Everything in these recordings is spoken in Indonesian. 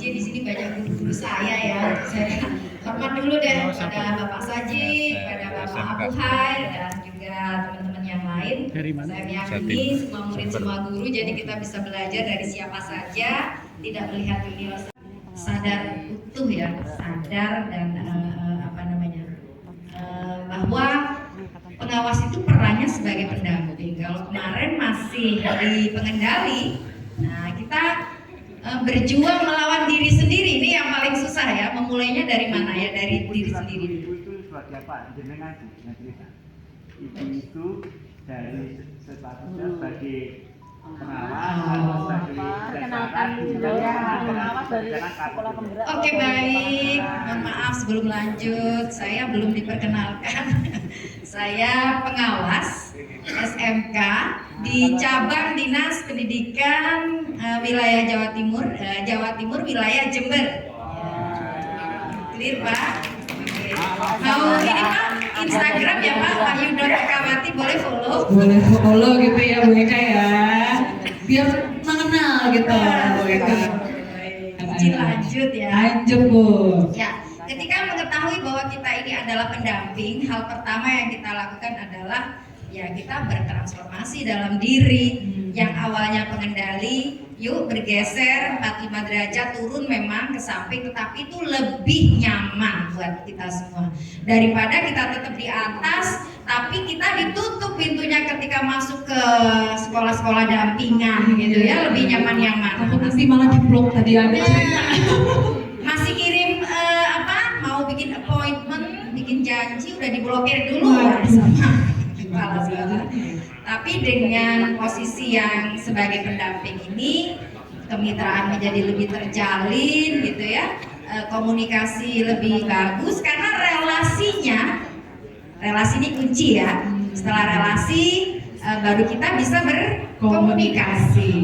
mungkin di sini banyak guru-guru saya ya. Saya hormat dulu deh pada Bapak Saji, pada Bapak Abuhai, dan juga teman-teman yang lain. Saya meyakini semua murid, semua guru, jadi kita bisa belajar dari siapa saja, tidak melihat beliau, sadar utuh ya, sadar dan bahwa pengawas itu perannya sebagai pendamping. Kalau kemarin masih di pengendali, nah kita berjuang melawan diri sendiri, ini yang paling susah ya. Memulainya dari mana ya? Dari diri sendiri. Itu sebagai apa? Jenengan cerita. Itu dari statusnya sebagai pengawas, kenalkan pengawas dari sekolah penggerak. Oke, baik. Mohon maaf sebelum lanjut, saya belum diperkenalkan. Saya pengawas SMK di cabang Dinas Pendidikan wilayah Jawa Timur wilayah Jember. Clear Pak? Mau ini Pak, Instagram ya Pak, Wahyu.Ekawati, boleh follow? Boleh follow gitu ya Bu Eka ya, biar mengenal gitu. Izin lanjut ya. Lanjut Bu. Ya, ketika mengetahui bahwa kita ini adalah pendamping, hal pertama yang kita lakukan adalah ya kita bertransformasi dalam diri. Yang awalnya pengendali, yuk bergeser 45 derajat, turun memang ke samping, tetapi itu lebih nyaman buat kita semua daripada kita tetap di atas tapi kita ditutup pintunya ketika masuk ke sekolah-sekolah dampingan gitu ya, lebih nyaman-nyaman. Aku nanti malah diblok tadi ada cerita. Masih kirim mau bikin appointment, bikin janji udah diblokir dulu sama kepala sekolah. Tapi dengan posisi yang sebagai pendamping ini, kemitraan menjadi lebih terjalin gitu ya, komunikasi lebih bagus karena relasi ini kunci ya. Setelah relasi baru kita bisa berkomunikasi.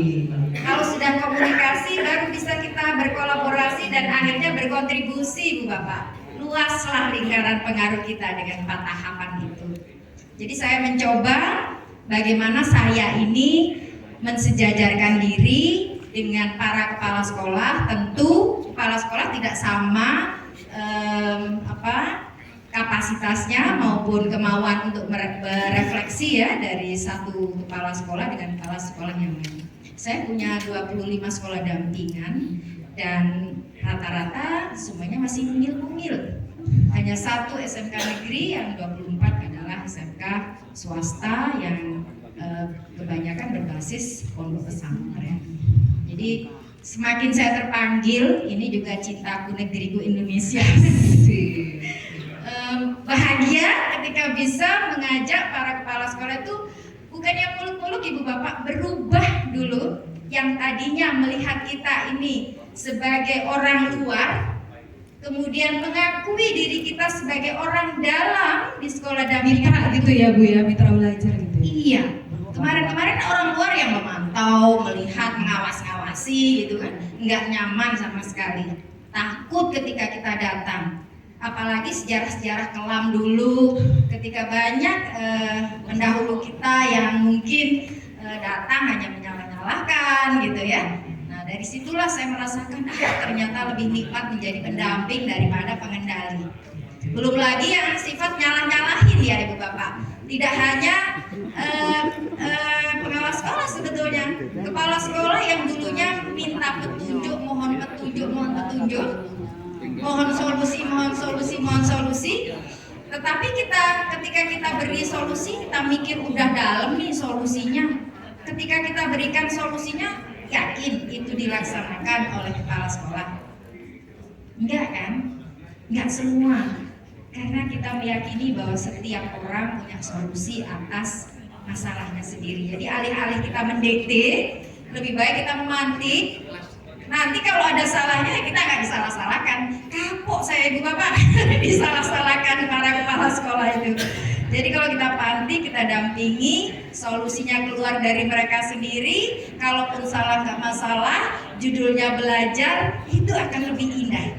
Kalau sudah komunikasi baru bisa kita berkolaborasi dan akhirnya berkontribusi Bu Bapak. Luaslah lingkaran pengaruh kita dengan 4 tahapan itu. Jadi saya mencoba bagaimana saya ini mensejajarkan diri dengan para kepala sekolah. Tentu kepala sekolah tidak sama kapasitasnya maupun kemauan untuk berefleksi ya dari satu kepala sekolah dengan kepala sekolah yang lain. Saya punya 25 sekolah dampingan dan rata-rata semuanya masih mungil-mungil. Hanya satu SMK negeri yang 24 adalah SMK swasta yang kebanyakan berbasis pondok pesantren. Jadi semakin saya terpanggil, ini juga cintaku negeriku Indonesia. Bahagia ketika bisa mengajak para kepala sekolah itu bukan yang muluk-muluk Ibu Bapak, berubah dulu yang tadinya melihat kita ini sebagai orang luar, kemudian mengakui diri kita sebagai orang dalam di sekolah dampingan gitu ya Bu ya, mitra belajar gitu. Iya, kemarin orang luar yang memantau, melihat, mengawasi gitu kan, nggak nyaman sama sekali, takut ketika kita datang. Apalagi sejarah-sejarah kelam dulu, ketika banyak pendahulu kita yang mungkin datang hanya menyalah-nyalahkan gitu ya. Nah dari situlah saya merasakan ternyata lebih nikmat menjadi pendamping daripada pengendali. Belum lagi yang sifat nyalah-nyalahin ya Ibu Bapak. Tidak hanya pengawas sekolah sebetulnya, kepala sekolah yang dulunya minta petunjuk, mohon solusi, tetapi ketika kita beri solusi, kita mikir udah dalam nih solusinya. Ketika kita berikan solusinya, yakin itu dilaksanakan oleh kepala sekolah? Enggak kan? Enggak semua. Karena kita meyakini bahwa setiap orang punya solusi atas masalahnya sendiri. Jadi alih-alih kita mendikte, lebih baik kita memantik. Nanti kalau ada salahnya kita nggak disalah-salahkan. Kapok saya Ibu Bapak disalah-salahkan para kepala sekolah itu. Jadi kalau kita pantik, kita dampingi, solusinya keluar dari mereka sendiri. Kalaupun salah nggak masalah, judulnya belajar, itu akan lebih indah.